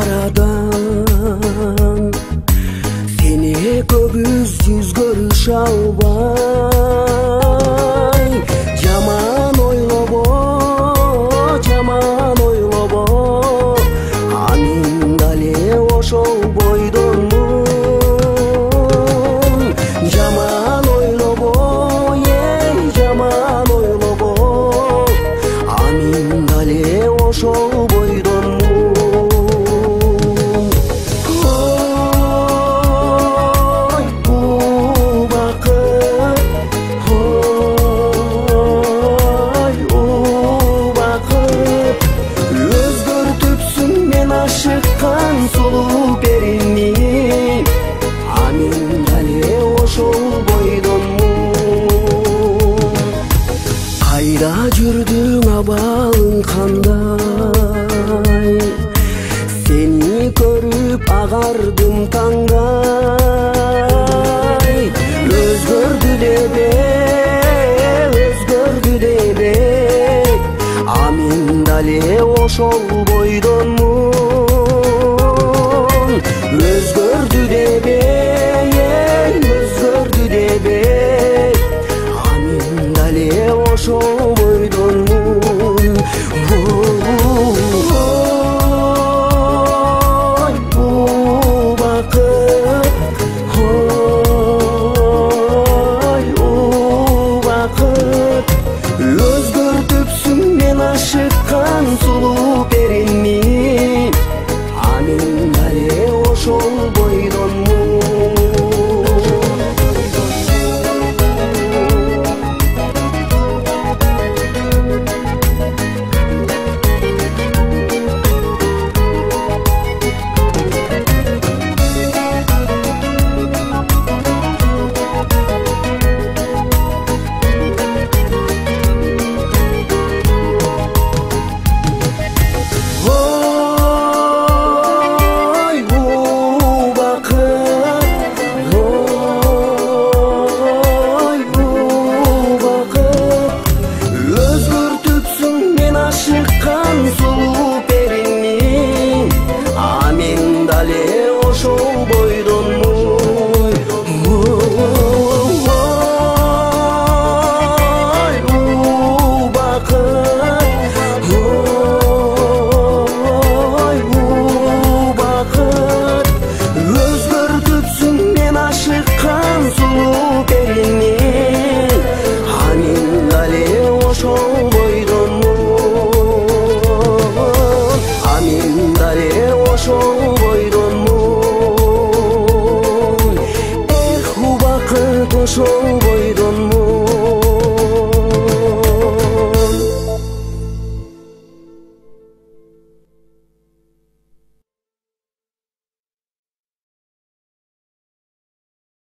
арадан сени көбүз жүз көрүшө албай жаман ойлобо анин дале ошол бойдонмун жаман ойлобо анин дале ошол ашыккан сулуу перини анин дале ошол бойдонмун кайда жүрдүң абалың кандай сени көрүп агардым таңдай өзгөрдү дебе анин дале ошол бойдонмун өзгөрдү дебе анин дале ошол бойдонмун бул бакыт өзгөртүпсүң мен ашыккан сулуу перини анин дале ошол